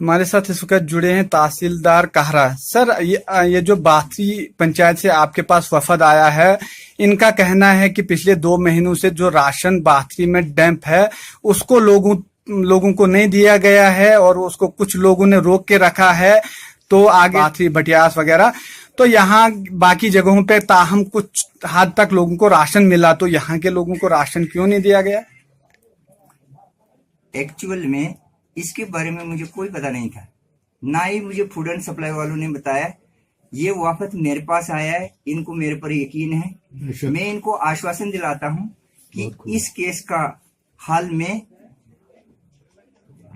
हमारे साथ इस वक्त जुड़े हैं तहसीलदार कहरा। सर, ये जो बाथरी पंचायत से आपके पास वफद आया है, इनका कहना है कि पिछले 2 महीनों से जो राशन बाथरी में डैम्प है उसको लोगों को नहीं दिया गया है और उसको कुछ लोगों ने रोक के रखा है। तो आगे बाथरी भटियास वगैरह, तो यहाँ बाकी जगहों पे ताहम कुछ हद तक लोगों को राशन मिला, तो यहाँ के लोगों को राशन क्यों नहीं दिया गया? एक्चुअल में इसके बारे में मुझे कोई पता नहीं था, ना ही मुझे फूड एंड सप्लाई वालों ने बताया। ये वापस मेरे पास आया है, इनको मेरे पर यकीन है। मैं इनको आश्वासन दिलाता हूं कि इस केस का हल में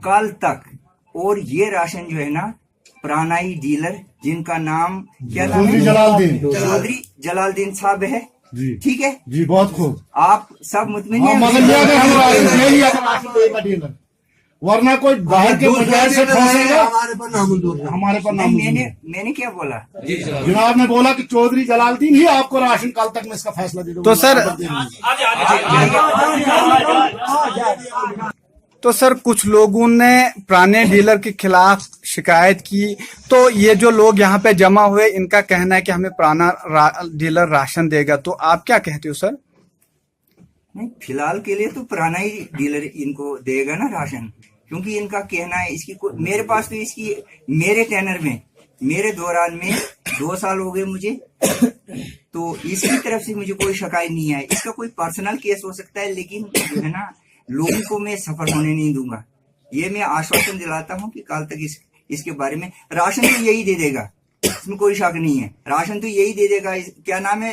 कल तक, और ये राशन जो है ना, प्राणाई डीलर जिनका नाम क्या नाम है, चौधरी जलालुद्दीन साहब है, ठीक है जी, बहुत खूब। आप सब मुतमिन हैं? वरना कोई बाहर के पंचायत से फंसेगा हमारे पर नाम। मैंने क्या बोला? जनाब ने बोला कि चौधरी जलालुद्दीन ही आपको राशन कल तक में इसका फैसला दे दूंगा। तो सर कुछ लोगों ने पुराने डीलर के खिलाफ शिकायत की, तो ये जो लोग यहाँ पे जमा हुए, इनका कहना है कि हमें पुराना डीलर राशन देगा। तो आप क्या कहते हो सर? नहीं, फिलहाल के लिए तो पुराना ही डीलर इनको देगा ना राशन, क्योंकि इनका कहना है इसकी मेरे पास तो इसकी मेरे टेनर में, मेरे दौरान में 2 साल हो गए मुझे, तो इसकी तरफ से मुझे कोई शिकायत नहीं है। इसका कोई पर्सनल केस हो सकता है, लेकिन जो है ना, लोगों को मैं सफर होने नहीं दूंगा। ये मैं आश्वासन दिलाता हूं कि कल तक इसके बारे में राशन तो यही दे देगा, इसमें कोई शक नहीं है। राशन तो यही दे देगा, क्या नाम है,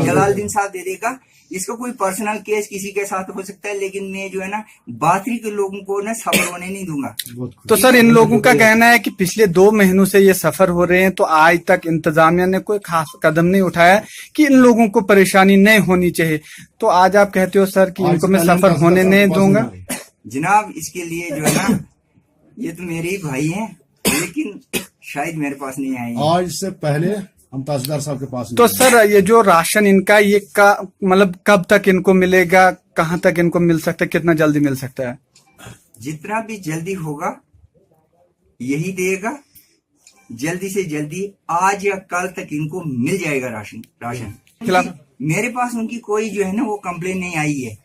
जलालुद्दीन साहब दे देगा। इसका कोई पर्सनल केस किसी के साथ हो सकता है, लेकिन मैं जो है ना, बाथरी के लोगों को ना सफर होने नहीं दूंगा। तो सर इन लोगों का कहना है कि पिछले 2 महीनों से ये सफर हो रहे हैं, तो आज तक इंतजामिया ने कोई खास कदम नहीं उठाया कि इन लोगों को परेशानी नहीं होनी चाहिए। तो आज आप कहते हो सर कि इनको मैं सफर होने नहीं दूंगा? जनाब, इसके लिए जो है ना, ये तो मेरे ही भाई हैं, लेकिन शायद मेरे पास नहीं आए। आज से पहले हम तहसीलदार साहब के पास। तो सर ये जो राशन इनका, ये मतलब कब तक इनको मिलेगा, कहाँ तक इनको मिल सकता है, कितना जल्दी मिल सकता है? जितना भी जल्दी होगा यही देगा, जल्दी से जल्दी आज या कल तक इनको मिल जाएगा राशन। मेरे पास उनकी कोई जो है ना, वो कंप्लेन नहीं आई है।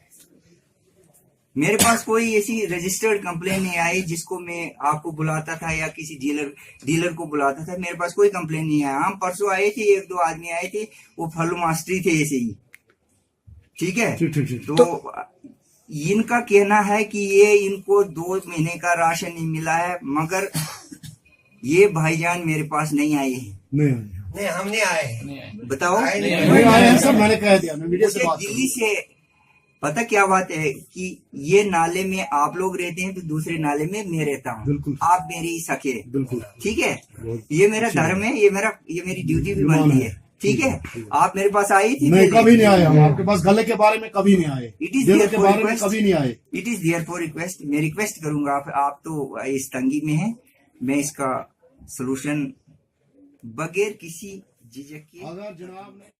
मेरे पास कोई ऐसी रजिस्टर्ड कंप्लेन नहीं आई जिसको मैं आपको बुलाता था या किसी डीलर को बुलाता था। मेरे पास कोई कंप्लेन नहीं आया। हम परसों आए थे, 1-2 आदमी आए थे, वो फल्लू मास्टरी थे ऐसे ही, ठीक है। तो इनका कहना है कि ये इनको 2 महीने का राशन नहीं मिला है, मगर ये भाईजान मेरे पास नहीं आए हैं। नहीं, हम नहीं आए। बताओ, नहीं आए हैं सर, मैंने कह दिया, मैं मीडिया से बात दिल्ली से। पता क्या बात है कि ये नाले में आप लोग रहते हैं, तो दूसरे नाले में मैं रहता हूँ, आप मेरी सखे, बिल्कुल ठीक है। ये मेरा धर्म है, ये मेरी ड्यूटी भी बनती है, ठीक है। आप मेरे पास आई थी? नहीं, कभी नहीं आए हम आपके पास, गले के बारे में कभी नहीं आए, it is there for request, कभी नहीं आए। It is there for request. मैं रिक्वेस्ट करूंगा, आप तो इस तंगी में हैं, मैं इसका सोल्यूशन बगैर किसी झिझक के, अगर जनाब ने